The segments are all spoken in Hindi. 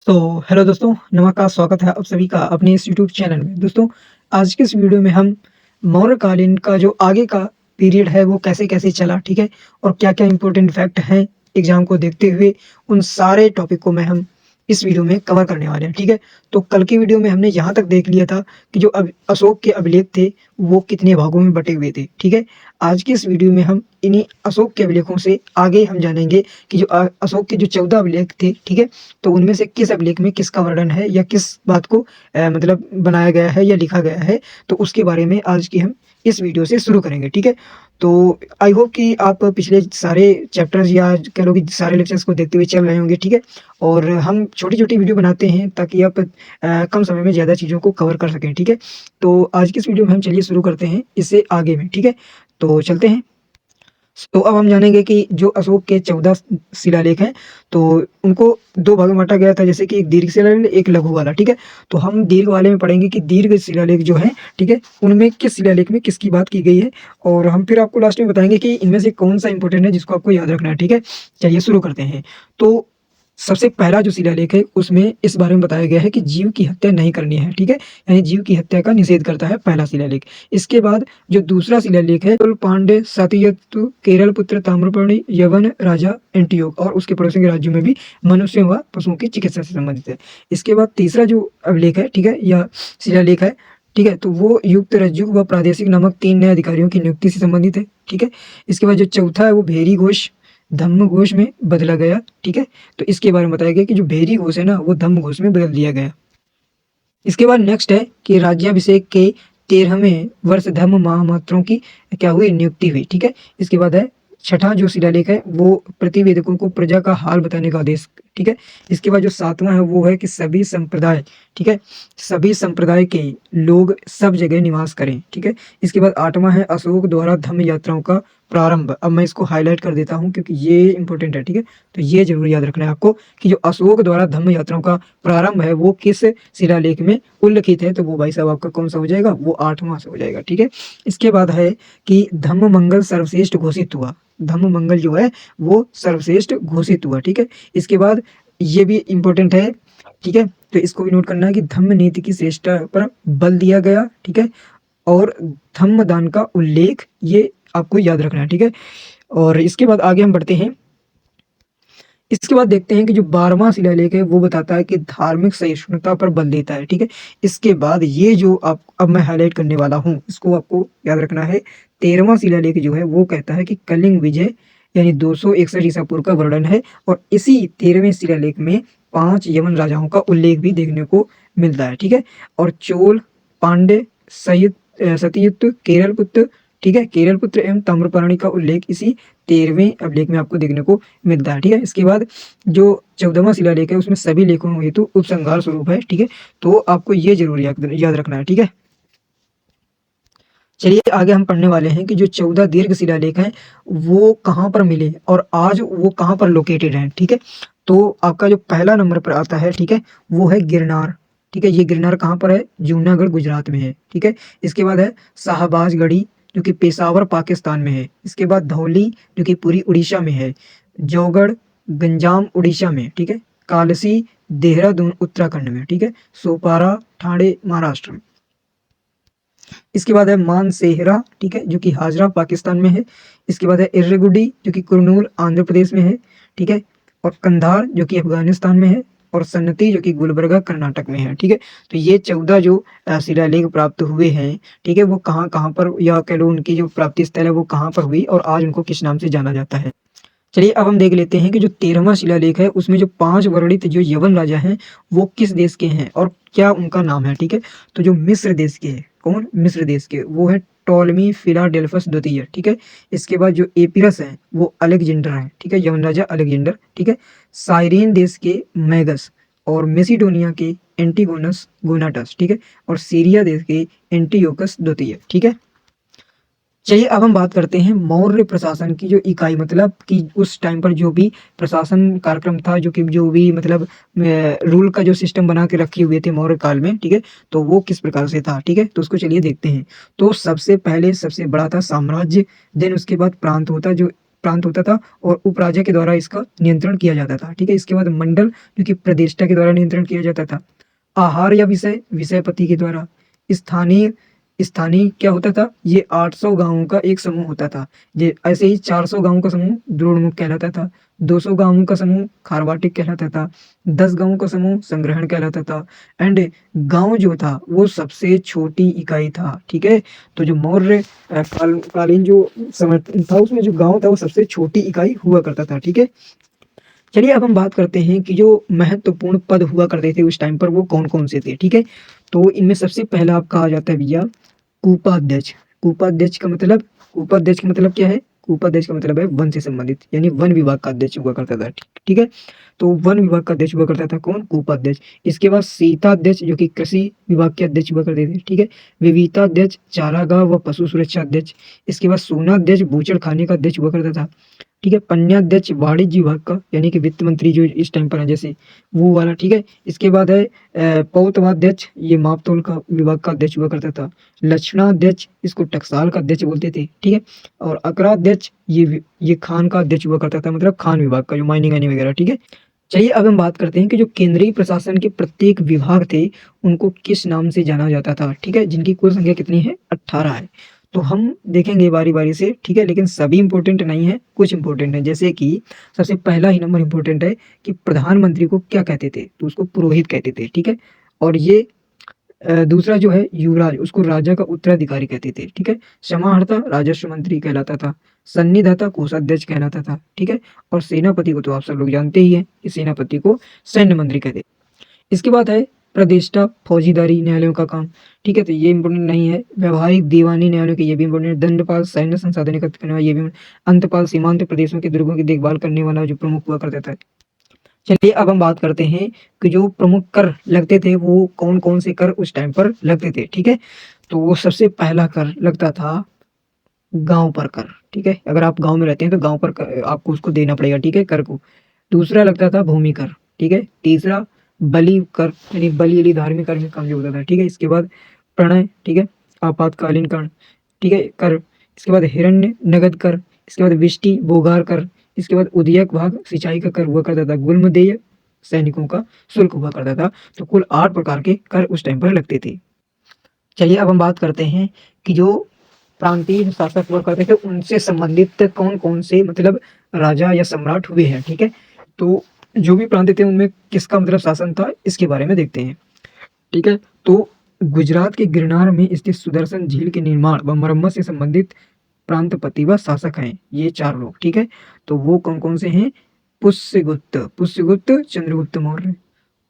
तो हेलो दोस्तों, नमस्कार, स्वागत है आप सभी का अपने इस यूट्यूब चैनल में। दोस्तों, आज के इस वीडियो में हम मौर्यकालीन का जो आगे का पीरियड है वो कैसे-कैसे चला, ठीक है? और क्या-क्या इम्पोर्टेंट फैक्ट हैं एग्ज़ाम को देखते हुए, उन सारे टॉपिक को हम इस वीडियो में कवर करने वाले हैं, ठीक है? तो कल की वीडियो में हमने यहाँ तक देख लिया था कि जो अशोक के अभिलेख थे, वो कितने भागों में बँटे हुए थे, ठीक है? आज की इस वीडियो में हम इन्हीं अशोक के अभिलेखों से आगे हम जानेंगे कि जो अशोक के जो 14 अभिलेख थे, ठीक है? तो उनमें से किस अभिलेख में किसका वर्णन है या किस बात को मतलब बनाया गया है या लिखा गया है, तो उसके बारे में आज की हम इस वीडियो से शुरू करेंगे, ठीक है? तो आई होप कि आप पिछले सारे चैप्टर्स या कह लो कि सारे लेक्चर्स को देखते हुए चल रहे होंगे, ठीक है? और हम छोटी-छोटी वीडियो बनाते हैं ताकि आप कम समय में ज़्यादा चीज़ों को कवर कर सकें, ठीक है? तो आज की इस वीडियो में हम चलिए शुरू करते हैं इससे आगे में, ठीक है? तो चलते हैं। तो अब हम जानेंगे कि जो अशोक के 14 शिलालेख हैं, तो उनको 2 भागों में बाँटा गया था, जैसे कि एक दीर्घ शिलालेख, एक लघु वाला, ठीक है? तो हम दीर्घ वाले में पढ़ेंगे कि दीर्घ शिलालेख जो हैं, ठीक है? उनमें किस शिलालेख में किसकी बात की गई है और हम फिर आपको लास्ट में बताएँगे कि इनमें से कौन-सा इम्पोर्टेंट है जिसको आपको याद रखना है, ठीक है? चलिए शुरू करते हैं। तो सबसे पहला जो शिलालेख है, उसमें इस बारे में बताया गया है कि जीव की हत्या नहीं करनी है, ठीक है? यानी जीव की हत्या का निषेध करता है पहला शिलालेख। इसके बाद जो दूसरा शिलालेख है, पांड्य सातियतु केरल पुत्र ताम्रपर्णी यवन राजा एंटियोक और उसके पड़ोसी के राज्यों में भी मनुष्यों व पशुओं की चिकित्सा से संबंधित है। इसके बाद तीसरा जो अभिलेख है, ठीक है? या शिलालेख है, ठीक है? तो वो युक्त रज्जुक व प्रादेशिक नामक 3 नए अधिकारियों की नियुक्ति से संबंधित है, ठीक है? इसके बाद जो चौथा है वो भेरी घोष धम्म घोष में बदला गया, ठीक है? तो इसके बारे में बताया गया कि जो भेरी घोष है ना, वो धम्म घोष में बदल दिया गया। इसके बाद नेक्स्ट है कि राज्याभिषेक के 13वें वर्ष धर्म महामात्रों की क्या हुई नियुक्ति हुई, ठीक है? इसके बाद है छठा जो शिलालेख है वो प्रतिवेदकों को प्रजा का हाल बताने का आदेश, ठीक है? इसके बाद जो सातवां है वो है कि सभी संप्रदाय, ठीक है? सभी संप्रदाय के लोग सब जगह निवास करें, ठीक है? इसके बाद आठवां है अशोक द्वारा धम्म यात्राओं का प्रारंभ। अब मैं इसको हाईलाइट कर देता हूँ क्योंकि ये इंपॉर्टेंट है, ठीक है? तो ये जरूर याद रखना है आपको कि जो अशोक द्वारा धम्म यात्राओं का प्रारंभ है वो किस शिलालेख में उल्लिखित है, तो वो भाई साहब आपका कौन सा हो जाएगा, वो 8वां से हो जाएगा, ठीक है? इसके बाद है कि धम्म मंगल सर्वश्रेष्ठ घोषित हुआ। धम्म मंगल जो है वो सर्वश्रेष्ठ घोषित हुआ, ठीक है? इसके बाद ये भी इम्पोर्टेंट है, ठीक है? तो इसको भी नोट करना है कि धम्म नीति की श्रेष्ठता पर बल दिया गया, ठीक है? और धम्म दान का उल्लेख ये आपको याद रखना है, ठीक है? और इसके बाद आगे हम बढ़ते हैं। इसके बाद देखते हैं कि जो 12वां शिलालेख है वो बताता है कि धार्मिक सहिष्णुता पर बल देता है, ठीक है? इसके बाद ये जो आप अब मैं हाईलाइट करने वाला हूँ, इसको आपको याद रखना है। 13वां शिलालेख जो है वो कहता है कि कलिंग विजय यानी 261 ईसा पूर्व का वर्णन है और इसी 13वें शिलालेख में 5 यवन राजाओं का उल्लेख भी देखने को मिलता है, ठीक है? और चोल, पांड्य, सतयुक्त, केरल पुत्र, ठीक है? केरल पुत्र एवं ताम्रपर्णी का उल्लेख इसी 13वें अभिलेख में आपको देखने को मिलता है, ठीक है? इसके बाद जो 14वां शिलालेख है उसमें सभी लेखों हेतु उपसंहार स्वरूप है, ठीक है? तो आपको ये जरूर याद रखना है, ठीक है? चलिए आगे हम पढ़ने वाले हैं कि जो 14 दीर्घ शिलालेख हैं वो कहाँ पर मिले और आज वो कहाँ पर लोकेटेड हैं, ठीक है? तो आपका जो पहला नंबर पर आता है, ठीक है? वो है गिरनार, ठीक है? ये गिरनार कहाँ पर है? जूनागढ़ गुजरात में है, ठीक है? इसके बाद है शाहबाजगढ़ी जो कि पेशावर पाकिस्तान में है। इसके बाद धौली जो कि पूरी उड़ीसा में है। जौगढ़ गंजाम उड़ीसा में, ठीक है? कालसी देहरादून उत्तराखंड में, ठीक है? सोपारा ठाणे महाराष्ट्र में। इसके बाद है मानसेहरा, ठीक है? जो कि हाजरा पाकिस्तान में है। इसके बाद है इर्रेगुडी जो कि कुरनूल आंध्र प्रदेश में है, ठीक है? और कंधार जो कि अफगानिस्तान में है और सन्नती जो कि गुलबर्गा कर्नाटक में है, ठीक है? तो ये 14 जो शिलालेख प्राप्त हुए हैं, ठीक है? वो कहाँ-कहाँ पर या कह लो उनकी जो प्राप्ति स्थल है वो कहाँ पर हुई और आज उनको किस नाम से जाना जाता है? चलिए अब हम देख लेते हैं कि जो 13वां शिलालेख है उसमें जो 5 वर्णित जो यवन राजा हैं वो किस देश के हैं और क्या उनका नाम है, ठीक है? तो जो मिस्र देश के हैं, कौन? मिस्र देश के, वो है टॉलमी फिलाडेल्फस द्वितीय, ठीक है? इसके बाद जो एपीरस हैं वो अलेक्जेंडर हैं, ठीक है? यवन राजा अलेक्जेंडर, ठीक है? साइरेन देश के मैगस और मेसिडोनिया के एंटीगोनस गोनाटस, ठीक है? और सीरिया देश के एंटीयोकस द्वितीय, ठीक है? चलिए अब हम बात करते हैं मौर्य प्रशासन की जो इकाई मतलब कि उस टाइम पर जो भी प्रशासन कार्यक्रम था जो कि जो भी मतलब रूल का जो सिस्टम बना के रखे हुए थे मौर्य काल में, ठीक है? तो वो किस प्रकार से था, ठीक है? तो उसको चलिए देखते हैं। तो सबसे पहले सबसे बड़ा था साम्राज्य, देन उसके बाद प्रांत होता जो प्रांत होता था और उपराजा के द्वारा इसका नियंत्रण किया जाता था। ठीक है, इसके बाद मंडल जो कि प्रदेष्टा के द्वारा नियंत्रण किया जाता था। आहार या विषय विषयपति के द्वारा। स्थानीय स्थानीय क्या होता था, ये 800 गांवों का एक समूह होता था। ये ऐसे ही 400 गांवों का समूह द्रोणमुख कहलाता था। 200 गांवों का समूह खारवाटिक कहलाता था। 10 गांवों का समूह संग्रहण कहलाता था। एंड गांव जो था वो सबसे छोटी इकाई था। ठीक है, तो जो मौर्य कालीन जो समय था उसमें जो गांव था वो सबसे छोटी इकाई हुआ करता था। ठीक है, चलिए अब हम बात करते हैं कि जो महत्वपूर्ण पद हुआ करते थे उस टाइम पर वो कौन कौन से थे। ठीक है, तो इनमें सबसे पहला आप कहा जाता है भैया कूपाध्यक्ष। कूपाध्यक्ष का मतलब, कूपाध्यक्ष का मतलब क्या है? कूपाध्यक्ष का मतलब है वन से संबंधित, यानी वन विभाग का अध्यक्ष हुआ करता था। ठीक है, तो वन विभाग का अध्यक्ष हुआ करता था कौन? कूपाध्यक्ष। इसके बाद सीताध्यक्ष जो कि कृषि विभाग के अध्यक्ष हुआ करते थे। ठीक है, विविताध्यक्ष चारागाह व पशु सुरक्षा अध्यक्ष। इसके बाद सोनाध्यक्ष बूचड़ खाने का अध्यक्ष हुआ करता था। ठीक है, पन्याध्यक्ष वाणिज्य विभाग का, यानी कि वित्त मंत्री जो इस टाइम पर है जैसे वो वाला। ठीक है, इसके बाद है पौतवाध्यक्ष, ये मापतोल का विभाग का अध्यक्ष हुआ करता था। लक्षणाध्यक्ष, इसको टकसाल का अध्यक्ष बोलते थे। ठीक है, और अकराध्यक्ष ये खान का अध्यक्ष हुआ करता था, मतलब खान विभाग का जो माइनिंग एनी वगैरह। ठीक है, चलिए अब हम बात करते हैं कि जो केंद्रीय प्रशासन के प्रत्येक विभाग थे उनको किस नाम से जाना जाता था। ठीक है, जिनकी कुल संख्या कितनी है? 18 है। तो हम देखेंगे बारी बारी से। ठीक है, लेकिन सभी इंपॉर्टेंट नहीं है, कुछ इंपॉर्टेंट है। जैसे कि सबसे पहला ही नंबर इंपॉर्टेंट है कि प्रधानमंत्री को क्या कहते थे? तो उसको पुरोहित कहते थे। ठीक है, और ये दूसरा जो है युवराज, उसको राजा का उत्तराधिकारी कहते थे। ठीक है, समाहर्ता राजस्व मंत्री कहलाता था। सन्निधाता कोषाध्यक्ष कहलाता था। ठीक है, और सेनापति को तो आप सब लोग जानते ही हैं कि सेनापति को सैन्य मंत्री कहते। इसके बाद है प्रतिष्ठा फौजीदारी न्यायालयों का काम। ठीक है, तो ये इंपॉर्टेंट नहीं है। व्यवहारिक दीवानी न्यायालयों के, ये भी इंपॉर्टेंट। दंडपाल सैन्य संसाधन एकत्र करने वाला, ये भी। अंतपाल सीमांत प्रदेशों के दुर्गों की देखभाल करने वाला जो प्रमुख हुआ करता था। चलिए अब हम बात करते हैं कि जो प्रमुख कर लगते थे वो कौन कौन से कर उस टाइम पर लगते थे। ठीक है, तो वो सबसे पहला कर लगता था गांव पर कर। ठीक है, अगर आप गांव में रहते हैं तो गांव पर आपको उसको देना पड़ेगा। ठीक है, कर को। दूसरा लगता था भूमि कर। ठीक है, तीसरा बलि कर, यानी बलि यानी धार्मिक कर में काम जो होता था। ठीक है, इसके बाद प्रणय। ठीक है, आपातकालीन कर। ठीक है, कर। इसके बाद हिरण्य नगद कर। इसके बाद विष्टि बोगार कर। इसके बाद उदयक भाग सिंचाई का कर हुआ करता था। गुल्मदेय सैनिकों का शुल्क हुआ करता था। तो कुल 8 प्रकार के कर उस टाइम पर लगते थे। चलिए अब हम बात करते हैं कि जो प्रांतीय जो शासक हुआ करते थे उनसे संबंधित कौन कौन से मतलब राजा या सम्राट हुए हैं। ठीक है, तो जो भी प्रांत थे उनमें किसका मतलब शासन था इसके बारे में देखते हैं। ठीक है, तो गुजरात के गिरनार में स्थित सुदर्शन झील के निर्माण व मरम्मत से संबंधित प्रांतपति व शासक हैं ये 4 लोग। ठीक है, तो वो कौन कौन से हैं? पुष्यगुप्त, पुष्यगुप्त चंद्रगुप्त मौर्य।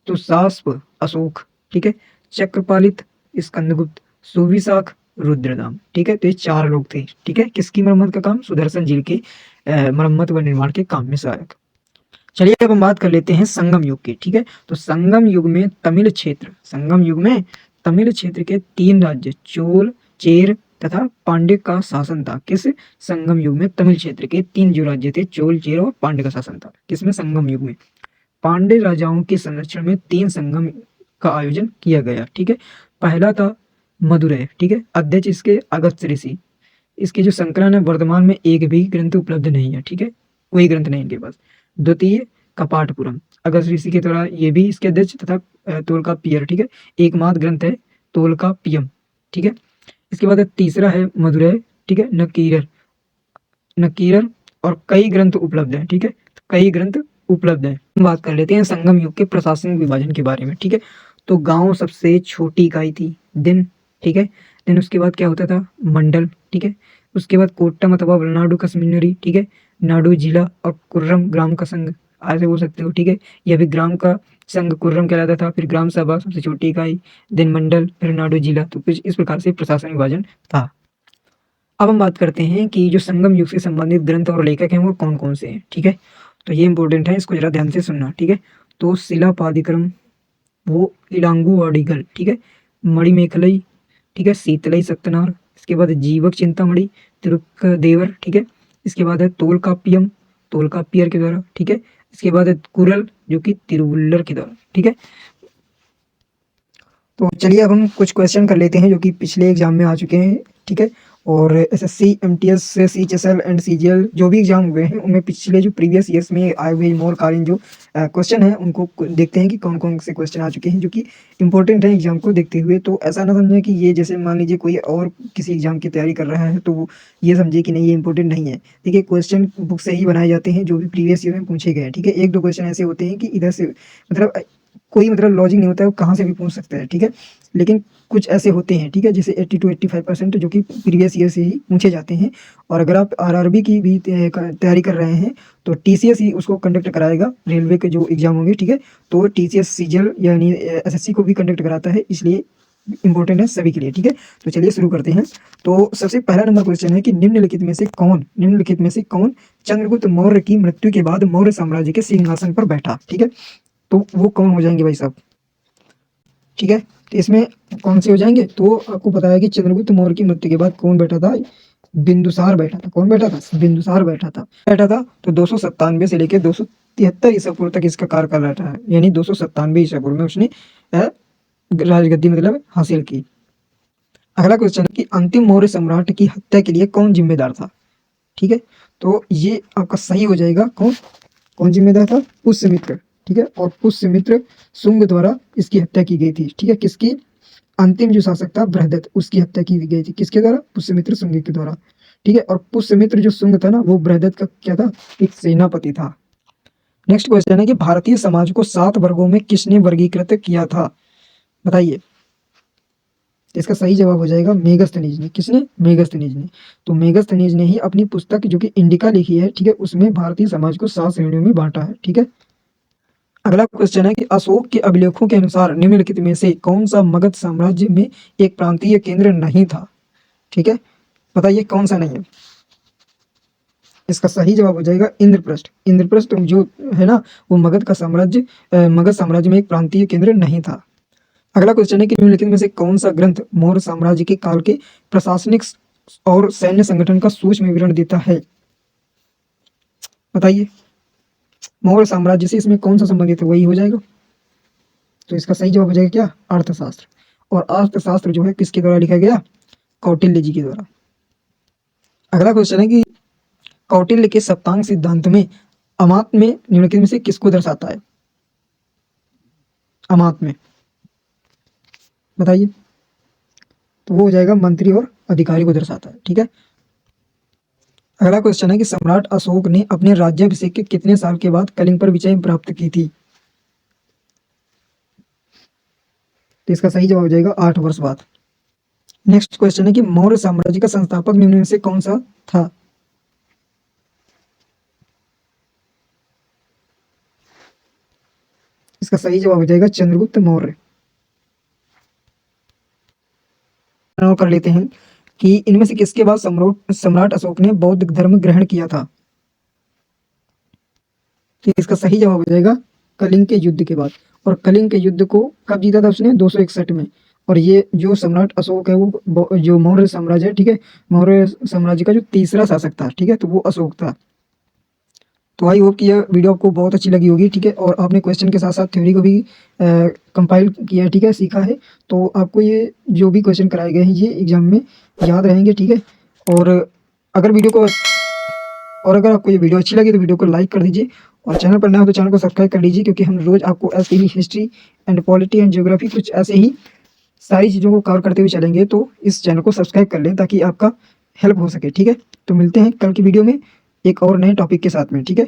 तो सास्प अशोक। ठीक है, चक्रपालित स्कंदगुप्त। सुविशाख रुद्रदाम। ठीक है, तो ये 4 लोग थे। ठीक है, किसकी मरम्मत का काम? सुदर्शन झील के मरम्मत व निर्माण के काम में सहायक। चलिए अब हम बात कर लेते हैं संगम युग की। ठीक है, तो संगम युग में तमिल क्षेत्र, संगम युग में तमिल क्षेत्र के 3 राज्य चोल, चेर तथा पांड्य का शासन था। किस संगम युग में तमिल क्षेत्र के 3 जो राज्य थे चोल, चेर और पांड्य का शासन था। किसमें? संगम युग में। पांड्य राजाओं के संरक्षण में 3 संगम का आयोजन किया गया। ठीक है, पहला था मदुरै। ठीक है, अध्यक्ष इसके अगस्त्य ऋषि। इसके जो संकलन है वर्तमान में एक भी ग्रंथ उपलब्ध नहीं है। ठीक है, कोई ग्रंथ नहीं इनके पास। द्वितीय कपाटपुरम, अगस्त्य ऋषि के द्वारा ये भी इसके अध्यक्ष तथा तोलकाप्पियर। ठीक है, एकमात्र ग्रंथ है तोलकाप्पियम। ठीक है, इसके बाद तीसरा है मदुरै। ठीक है, नकीरर, नकीरर और कई ग्रंथ उपलब्ध हैं। ठीक है, कई ग्रंथ उपलब्ध है। बात कर लेते हैं संगम युग के प्रशासनिक विभाजन के बारे में। ठीक है, तो गांव सबसे छोटी इकाई थी। दिन। ठीक है, देन उसके बाद क्या होता था? मंडल। ठीक है, उसके बाद कोट्टम अथवा नाडु कश्मीरी। ठीक है, नाडु जिला और कुर्रम ग्राम का संघ ऐसे बोल सकते हो। ठीक है, यह भी ग्राम का संघ कुर्रम कहलाता था। फिर ग्राम सभा सबसे छोटी इकाई, देन मंडल, फिर नाडु जिला। तो कुछ इस प्रकार से प्रशासनिक विभाजन था। अब हम बात करते हैं कि जो संगम युग से संबंधित ग्रंथ और लेखक हैं वो कौन कौन से हैं। ठीक है, तो ये इंपॉर्टेंट है, इसको जरा ध्यान से सुनना। ठीक है, तो शिलापादिक्रम, वो इलांगू वाडिगल। ठीक है, मणिमेखलई। ठीक है, शीतलई सत्यनार। इसके बाद जीवक चिंतामणि, तिरुक्कदेवर। ठीक है, इसके बाद है तोलकाप्पियम, तोलकाप्पियर के द्वारा। ठीक है, इसके बाद है कुरल जो कि तिरुवुल्लर के द्वारा। ठीक है, तो चलिए अब हम कुछ क्वेश्चन कर लेते हैं जो कि पिछले एग्जाम में आ चुके हैं। ठीक है, और SSC, MTS, CHSL and CGL जो भी एग्जाम हुए हैं उनमें पिछले जो प्रीवियस ईयर्स में आए हुए मौर्यकालीन जो क्वेश्चन हैं उनको देखते हैं कि कौन कौन से क्वेश्चन आ चुके हैं जो कि इंपॉर्टेंट है एग्जाम को देखते हुए। तो ऐसा ना समझें कि ये जैसे मान लीजिए कोई और किसी एग्जाम की तैयारी कर रहा है तो ये समझे कि नहीं ये इंपॉर्टेंट नहीं है। देखिए क्वेश्चन बुक से ही बनाए जाते हैं जो भी प्रीवियस ईयर में पूछे गए हैं, ठीक है। एक दो क्वेश्चन ऐसे होते हैं कि इधर से मतलब कोई मतलब लॉजिक नहीं होता है, वो कहाँ से भी पूछ सकता है, ठीक है। लेकिन कुछ ऐसे होते हैं, ठीक है, जैसे 80 to 85% जो कि प्रीवियस ईयर से ही पूछे जाते हैं। और अगर आप आरआरबी की भी तैयारी कर रहे हैं तो टीसीएस ही उसको कंडक्ट कराएगा, रेलवे के जो एग्जाम होंगे, ठीक है। तो टीसीएस सीजीएल यानी एसएससी को भी कंडक्ट कराता है, इसलिए इंपॉर्टेंट है सभी के लिए, ठीक है। तो चलिए शुरू करते हैं। तो सबसे पहला नंबर क्वेश्चन है कि निम्नलिखित में से कौन चंद्रगुप्त मौर्य की मृत्यु के बाद मौर्य साम्राज्य के सिंहासन पर बैठा, ठीक है। तो वो कौन हो जाएंगे भाई साहब, ठीक है। तो इसमें कौन से हो जाएंगे, तो आपको पता है कि चंद्रगुप्त मौर्य की मृत्यु के बाद कौन बैठा था, बिंदुसार बैठा था। कौन बैठा था, बिंदुसार बैठा था। तो 297 से लेकर 273 ईसा पूर्व तक इसका कार्यकाल रहा है, यानी 297 ईसा पूर्व में उसने राजगद्दी मतलब हासिल की। अगला क्वेश्चन है कि अंतिम मौर्य सम्राट की हत्या के लिए कौन जिम्मेदार था, ठीक है। तो ये आपका सही हो जाएगा, कौन कौन जिम्मेदार था, पुष्यमित्र, ठीक है। और पुष्यमित्र शुंग द्वारा इसकी हत्या की गई थी, ठीक है। किसकी, अंतिम जो शासक था बृहदत्त, उसकी हत्या की गई थी, किसके द्वारा, पुष्यमित्र शुंग के द्वारा, ठीक है। और पुष्यमित्र जो शुंग था ना वो बृहदत्त का क्या था, एक सेनापति था। नेक्स्ट क्वेश्चन है कि भारतीय समाज को 7 वर्गों में किसने वर्गीकृत किया था, बताइए। इसका सही जवाब हो जाएगा मेगस्थनीज ने। किसने, मेगस्थनीज ने। तो मेगस्थनीज ने ही अपनी पुस्तक जो कि इंडिका लिखी है, ठीक है, उसमें भारतीय समाज को 7 श्रेणियों में बांटा है, ठीक है। अगला क्वेश्चन है कि अशोक के अभिलेखों के अनुसार निम्नलिखित में से कौन सा मगध साम्राज्य में एक प्रांतीय केंद्र नहीं था, ठीक है। बताइए कौन सा नहीं है। इसका सही जवाब हो जाएगा इंद्रप्रस्थ। इंद्रप्रस्थ जो है ना वो मगध साम्राज्य में एक प्रांतीय केंद्र नहीं था। अगला क्वेश्चन है कि निम्नलिखित में से कौन सा ग्रंथ मौर्य साम्राज्य के काल के प्रशासनिक और सैन्य संगठन का सूक्ष्म विवरण देता है, बताइए। मौर्य साम्राज्य से इसमें कौन सा संबंधित है, वही हो जाएगा। तो इसका सही जवाब हो जाएगा क्या, अर्थशास्त्र। और अर्थशास्त्र जो है किसके द्वारा लिखा गया, कौटिल्य जी के द्वारा। अगला क्वेश्चन है कि कौटिल्य के सप्तांग सिद्धांत में अमात्य में निम्नलिखित में से किसको दर्शाता है, अमात्य में, बताइए। तो वो हो जाएगा मंत्री और अधिकारी को दर्शाता है, ठीक है। अगला क्वेश्चन है कि सम्राट अशोक ने अपने राज्याभिषेक के कितने साल के बाद कलिंग पर विजय प्राप्त की थी, तो इसका सही जवाब हो जाएगा 8 वर्ष बाद। नेक्स्ट क्वेश्चन है कि मौर्य साम्राज्य का संस्थापक निम्न में से कौन सा था, इसका सही जवाब हो जाएगा चंद्रगुप्त मौर्य। कर लेते हैं कि इनमें से किसके बाद सम्राट अशोक ने बौद्ध धर्म ग्रहण किया था, तो इसका सही जवाब हो जाएगा कलिंग के युद्ध के बाद। और कलिंग के युद्ध को कब जीता था उसने, 261 में। और ये जो सम्राट अशोक है वो जो मौर्य साम्राज्य है, ठीक है, मौर्य साम्राज्य का जो तीसरा शासक था, ठीक है, तो वो अशोक था। तो आई होप कि यह वीडियो आपको बहुत अच्छी लगी होगी, ठीक है। और आपने क्वेश्चन के साथ साथ थ्योरी को भी कंपाइल किया है, ठीक है, सीखा है। तो आपको ये जो भी क्वेश्चन कराए गए हैं ये एग्जाम में याद रहेंगे, ठीक है। और अगर आपको ये वीडियो अच्छी लगी तो वीडियो को लाइक कर दीजिए, और चैनल पर नया हो तो चैनल को सब्सक्राइब कर लीजिए, क्योंकि हम रोज आपको ऐसे ही history and polity and geography कुछ ऐसे ही सारी चीज़ों को कवर करते हुए चलेंगे। तो इस चैनल को सब्सक्राइब कर लें ताकि आपका हेल्प हो सके, ठीक है। तो मिलते हैं कल की वीडियो में एक और नए टॉपिक के साथ में, ठीक है।